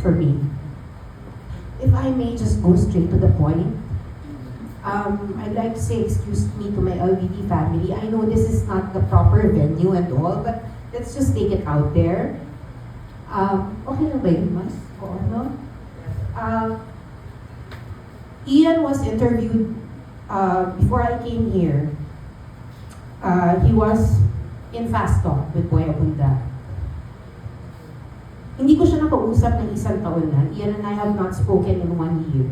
for me. If I may just go straight to the point, I'd like to say excuse me to my LVD family. I know this is not the proper venue and all, but let's just take it out there. Okay na ba yun, Mas? Oo, no? Ian was interviewed before I came here. He was in Fast Talk with Boy Abunda. Hindi ko siya nakausap ng isang taon na. Ian and I have not spoken in 1 year.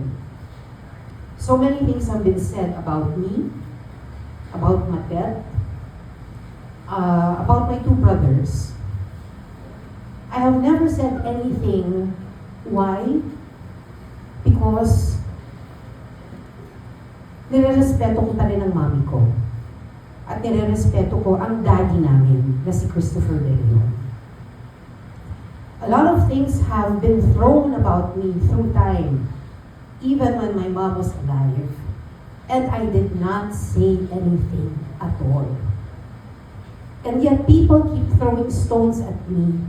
So many things have been said about me, about Matet, about my two brothers. I have never said anything. Why? Because nire-respeto ko pa rin ang mami ko. At nire-respeto ko ang daddy namin na si Christopher De Leon. A lot of things have been thrown about me through time, even when my mom was alive. And I did not say anything at all. And yet people keep throwing stones at me.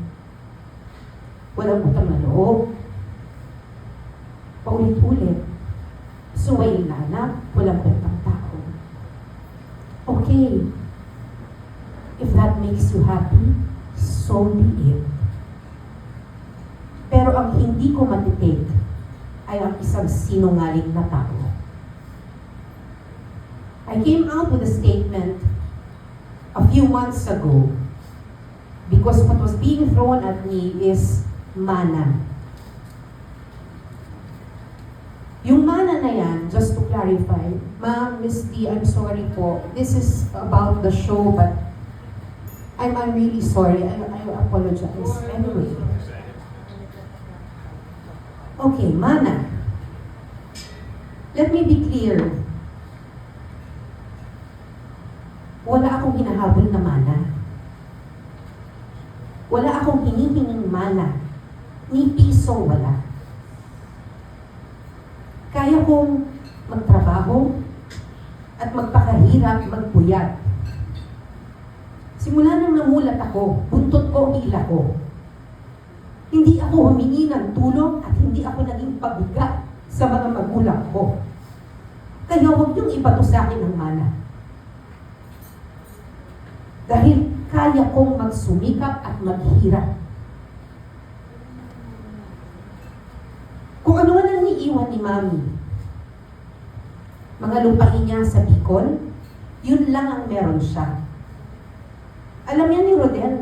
Walang utang na loob. Paulit-ulit. Suwayin na anak, walang kwentang tao. Okay. If that makes you happy, so be it. Pero ang hindi ko matitake ay ang isang sinungaling na tao. I came out with a statement a few months ago because what was being thrown at me is mana. Yung mana na yan, just to clarify, Ma'am, Miss D, I'm sorry po. This is about the show, but I'm really sorry. I apologize. Anyway. Okay, mana. Let me be clear. Wala akong hinahabol na mana. Wala akong hinihinging mana. Ni piso wala. Kaya kong magtrabaho at magpakahirap, magpuyat. Simula nang namulat ako, buntot ko, hila ko. Hindi ako humingi ng tulong at hindi ako naging pabigat sa mga magulang ko. Kaya huwag niyong ibato sa akin ng mana. Dahil kaya kong magsumikap at maghirap. Kung ano man ang niiwan ni Mami, mga lupain niya sa Bicol, yun lang ang meron siya. Alam yan ni Rodel.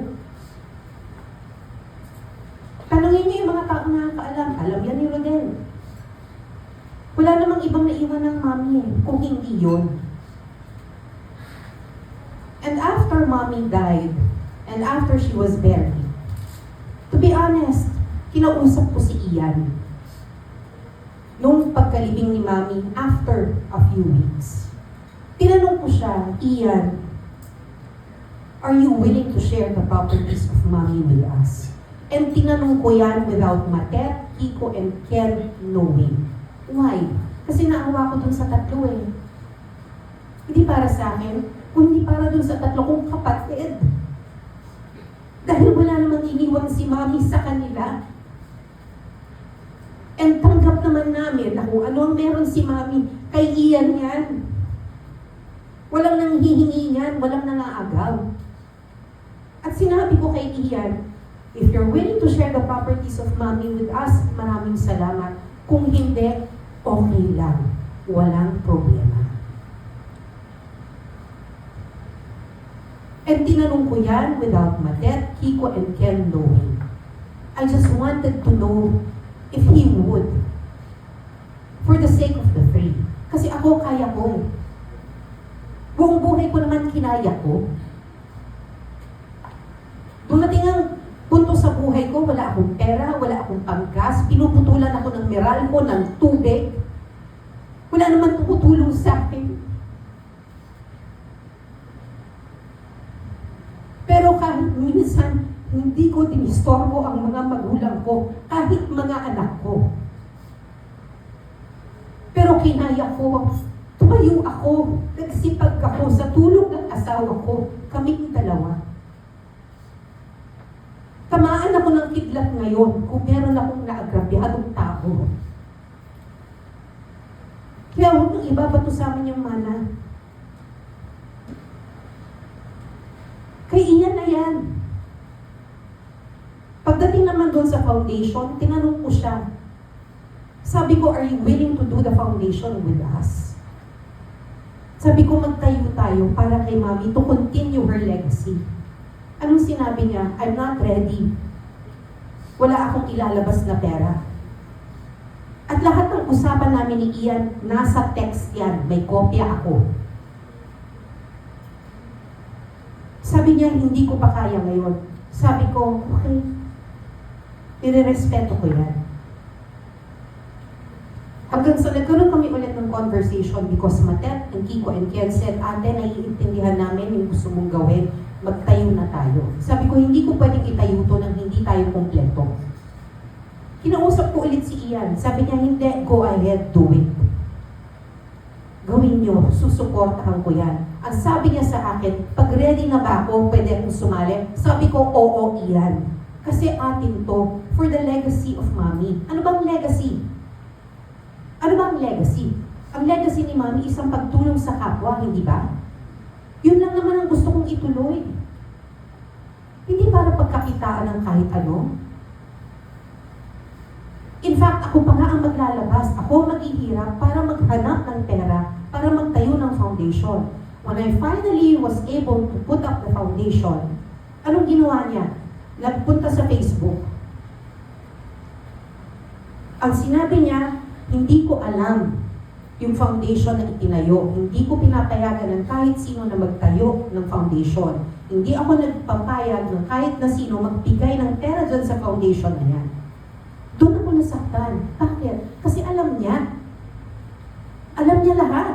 Tanungin niyo yung mga taong nakakaalam. Alam yan ni Rodel. Wala namang ibang naiwan ng Mami kung hindi yun. And after Mommy died, and after she was buried, to be honest, kinausap ko si Ian. Nung pagkalibing ni Mommy, after a few weeks, tinanong ko siya, Ian, are you willing to share the properties of Mommy with us? And tinanong ko yan without Matet, Kiko, and Ken knowing. Why? Kasi naawa ko dun sa tatlo eh. Hindi para sa akin, kundi para dun sa tatlo kong kapatid. Dahil wala namang iniwan si Mommy sa kanila. And tanggap naman namin na kung ano ang meron si Mommy, kay Ian yan. Walang nanghihingi yan, walang nangaagaw. At sinabi ko kay Ian, if you're willing to share the properties of Mommy with us, maraming salamat. Kung hindi, okay lang. Walang problema. And tinanong ko yan without Matet, Kiko, and Ken knowing. I just wanted to know if he would. For the sake of the three. Kasi ako, kaya ko. Buong buhay ko naman kinaya ko. Dumating ang punto sa buhay ko, wala akong pera, wala akong panggas, pinuputulan ako ng Meralco, ng tubig. Wala naman tumutulong sa akin. Pero kahit minsan, hindi ko tinistorbo ang mga magulang ko, kahit mga anak ko. Pero kinaya ko, tumayo ako, nagsipag ako sa tulong ng asawa ko, kaming dalawa. Tamaan ako ng kidlat ngayon kung meron akong naagrabyado agrabyadong tao. Kaya huwag nang ibabato sa amin yung mana. Kay Ian na yan. Pagdating naman doon sa foundation, tinanong ko siya. Sabi ko, are you willing to do the foundation with us? Sabi ko, magtayo tayo para kay Mami to continue her legacy. Anong sinabi niya? I'm not ready. Wala akong ilalabas na pera. At lahat ng usapan namin ni Ian, nasa text yan. May kopya ako. Sabi niya, hindi ko pa kaya ngayon. Sabi ko, okay. Irerespeto ko yan. Hanggang sa nagkaroon kami ulit ng conversation because Matet and Kiko and Ken said, ate, naiintindihan namin yung gusto mong gawin. Magtayo na tayo. Sabi ko, hindi ko pwedeng itayo to nang hindi tayo kompleto. Kinausap ko ulit si Ian. Sabi niya, hindi, go ahead, do it. Gawin niyo, susuportahan ko yan. Ang sabi niya sa akin, pag ready na ba ako, pwede akong sumali? Sabi ko, oo, Ian. Kasi atin to, for the legacy of Mommy. Ano bang legacy? Ano bang legacy? Ang legacy ni Mommy, isang pagtulong sa kapwa, hindi ba? Yun lang naman ang gusto kong ituloy. Hindi para pagkakitaan ng kahit ano. In fact, ako pa nga ang maglalabas. Ako maghihirap para maghanap ng pera, para magtayo ng foundation. When I finally was able to put up the foundation, anong ginawa niya? Nagpunta sa Facebook. Ang sinabi niya, hindi ko alam yung foundation na itinayo. Hindi ko pinapayagan ng kahit sino na magtayo ng foundation. Hindi ako nagpapayag ng kahit na sino magbigay ng pera dyan sa foundation na yan. Doon ako nasaktan. Bakit? Kasi alam niya. Alam niya lahat.